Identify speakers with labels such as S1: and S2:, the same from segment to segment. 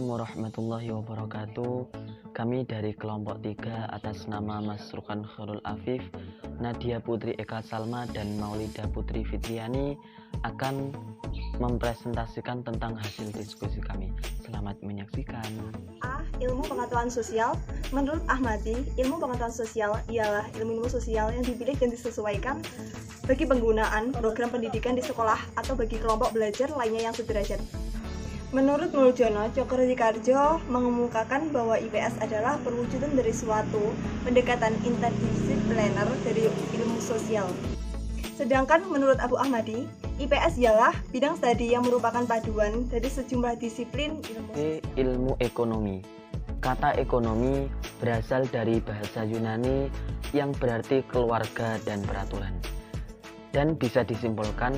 S1: Assalamualaikum warahmatullahi wabarakatuh. Kami dari kelompok 3 atas nama Mas Rukan Khairul Afif, Nadia Putri Eka Salma, dan Maulida Putri Fitriani akan mempresentasikan tentang hasil diskusi kami. Selamat menyaksikan.
S2: Ilmu pengetahuan sosial. Menurut Ahmadi, ilmu pengetahuan sosial ialah ilmu sosial yang dipilih dan disesuaikan bagi penggunaan program pendidikan di sekolah atau bagi kelompok belajar lainnya yang sederajat. Menurut Muljono Cokrodipardjo mengemukakan bahwa IPS adalah perwujudan dari suatu pendekatan interdisipliner dari ilmu sosial. Sedangkan menurut Abu Ahmadi, IPS ialah bidang studi yang merupakan paduan dari sejumlah disiplin
S1: ilmu ekonomi. Kata ekonomi berasal dari bahasa Yunani yang berarti keluarga dan peraturan. Dan bisa disimpulkan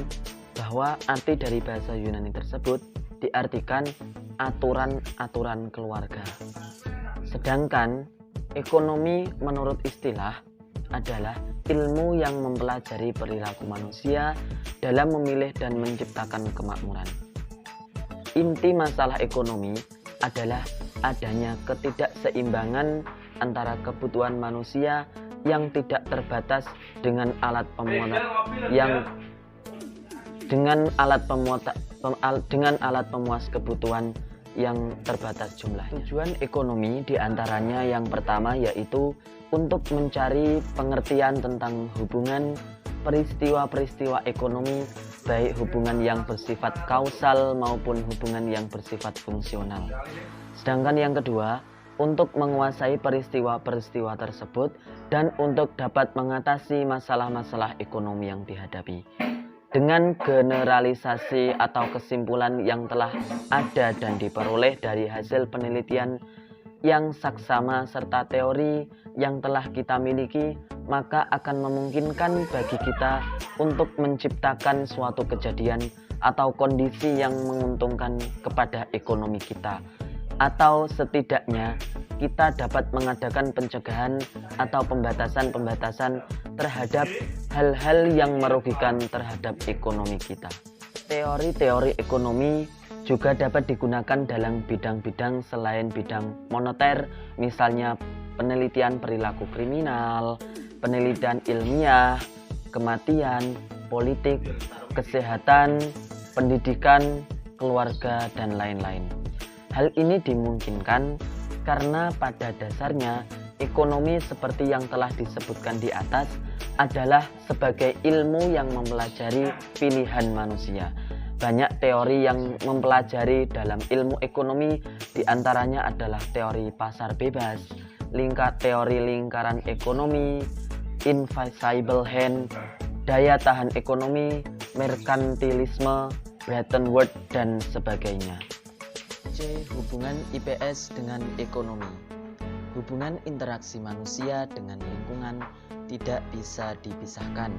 S1: bahwa arti dari bahasa Yunani tersebut diartikan aturan-aturan keluarga. Sedangkan ekonomi menurut istilah adalah ilmu yang mempelajari perilaku manusia dalam memilih dan menciptakan kemakmuran. Inti masalah ekonomi adalah adanya ketidakseimbangan antara kebutuhan manusia yang tidak terbatas dengan alat pemuas kebutuhan yang terbatas jumlahnya. Tujuan ekonomi diantaranya yang pertama yaitu untuk mencari pengertian tentang hubungan peristiwa-peristiwa ekonomi, baik hubungan yang bersifat kausal maupun hubungan yang bersifat fungsional. Sedangkan yang kedua, untuk menguasai peristiwa-peristiwa tersebut dan untuk dapat mengatasi masalah-masalah ekonomi yang dihadapi. Dengan generalisasi atau kesimpulan yang telah ada dan diperoleh dari hasil penelitian yang saksama serta teori yang telah kita miliki, maka akan memungkinkan bagi kita untuk menciptakan suatu kejadian atau kondisi yang menguntungkan kepada ekonomi kita. Atau setidaknya kita dapat mengadakan pencegahan atau pembatasan-pembatasan terhadap hal-hal yang merugikan terhadap ekonomi kita. Teori-teori ekonomi juga dapat digunakan dalam bidang-bidang selain bidang moneter, misalnya penelitian perilaku kriminal, penelitian ilmiah, kematian, politik, kesehatan, pendidikan, keluarga, dan lain-lain. Hal ini dimungkinkan karena pada dasarnya ekonomi seperti yang telah disebutkan di atas adalah sebagai ilmu yang mempelajari pilihan manusia. Banyak teori yang mempelajari dalam ilmu ekonomi, diantaranya adalah teori pasar bebas, teori lingkaran ekonomi, invisible hand, daya tahan ekonomi, merkantilisme, Bretton Woods, dan sebagainya. C. Hubungan IPS dengan ekonomi. Hubungan interaksi manusia dengan lingkungan tidak bisa dipisahkan,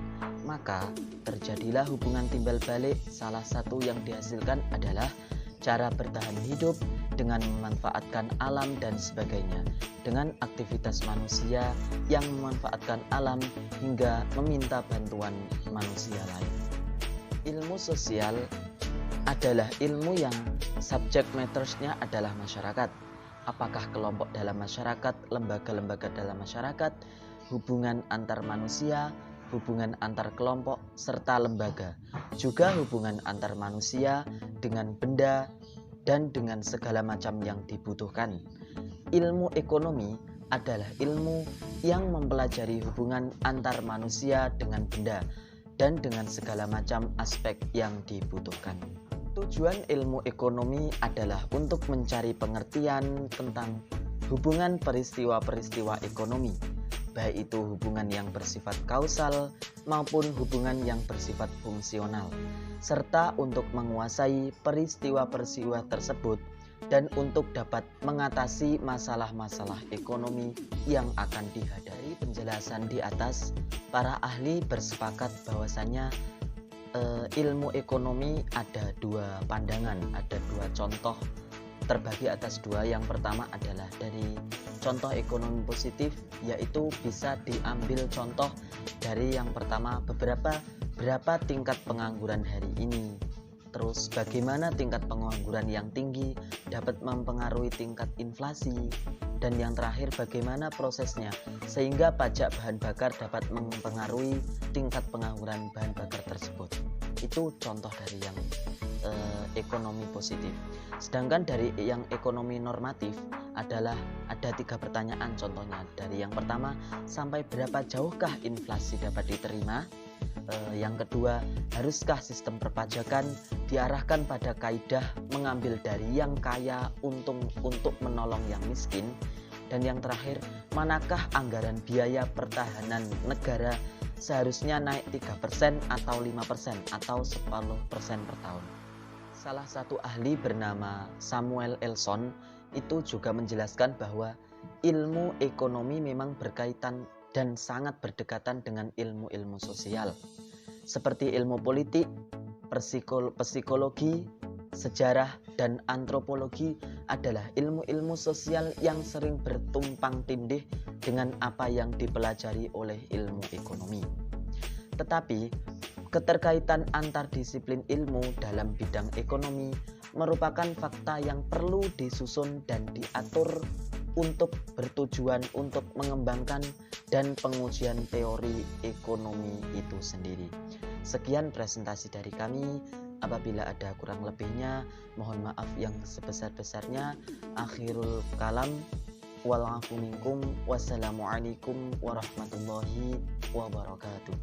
S1: maka terjadilah hubungan timbal balik. Salah satu yang dihasilkan adalah cara bertahan hidup dengan memanfaatkan alam dan sebagainya, dengan aktivitas manusia yang memanfaatkan alam hingga meminta bantuan manusia lain. Ilmu sosial adalah ilmu yang subject matters-nya adalah masyarakat. Apakah kelompok dalam masyarakat, lembaga-lembaga dalam masyarakat, hubungan antar manusia, hubungan antar kelompok, serta lembaga. Juga hubungan antar manusia dengan benda dan dengan segala macam yang dibutuhkan. Ilmu ekonomi adalah ilmu yang mempelajari hubungan antar manusia dengan benda dan dengan segala macam aspek yang dibutuhkan. Tujuan ilmu ekonomi adalah untuk mencari pengertian tentang hubungan peristiwa-peristiwa ekonomi, baik itu hubungan yang bersifat kausal maupun hubungan yang bersifat fungsional, serta untuk menguasai peristiwa-peristiwa tersebut dan untuk dapat mengatasi masalah-masalah ekonomi yang akan dihadapi. Penjelasan di atas, para ahli bersepakat bahwasannya ilmu ekonomi ada dua pandangan, ada dua contoh terbagi atas dua. Yang pertama adalah dari contoh ekonomi positif, yaitu bisa diambil contoh dari yang pertama berapa tingkat pengangguran hari ini, terus bagaimana tingkat pengangguran yang tinggi dapat mempengaruhi tingkat inflasi, dan yang terakhir bagaimana prosesnya sehingga pajak bahan bakar dapat mempengaruhi tingkat pengangguran bahan bakar tersebut. Itu contoh dari yang ekonomi positif. Sedangkan dari yang ekonomi normatif adalah ada 3 pertanyaan contohnya. Dari yang pertama, sampai berapa jauhkah inflasi dapat diterima? Yang kedua, haruskah sistem perpajakan diarahkan pada kaidah mengambil dari yang kaya untuk menolong yang miskin? Dan yang terakhir, manakah anggaran biaya pertahanan negara seharusnya naik 3% atau 5% atau 10% per tahun? Salah satu ahli bernama Samuel Elson itu juga menjelaskan bahwa ilmu ekonomi memang berkaitan dan sangat berdekatan dengan ilmu-ilmu sosial seperti ilmu politik, psikologi, sejarah, dan antropologi adalah ilmu-ilmu sosial yang sering bertumpang tindih dengan apa yang dipelajari oleh ilmu ekonomi. Tetapi keterkaitan antar disiplin ilmu dalam bidang ekonomi merupakan fakta yang perlu disusun dan diatur untuk bertujuan untuk mengembangkan dan pengujian teori ekonomi itu sendiri. Sekian presentasi dari kami. Apabila ada kurang lebihnya, mohon maaf yang sebesar-besarnya. Akhirul kalam, wal afu minkum, wassalamualaikum warahmatullahi wabarakatuh.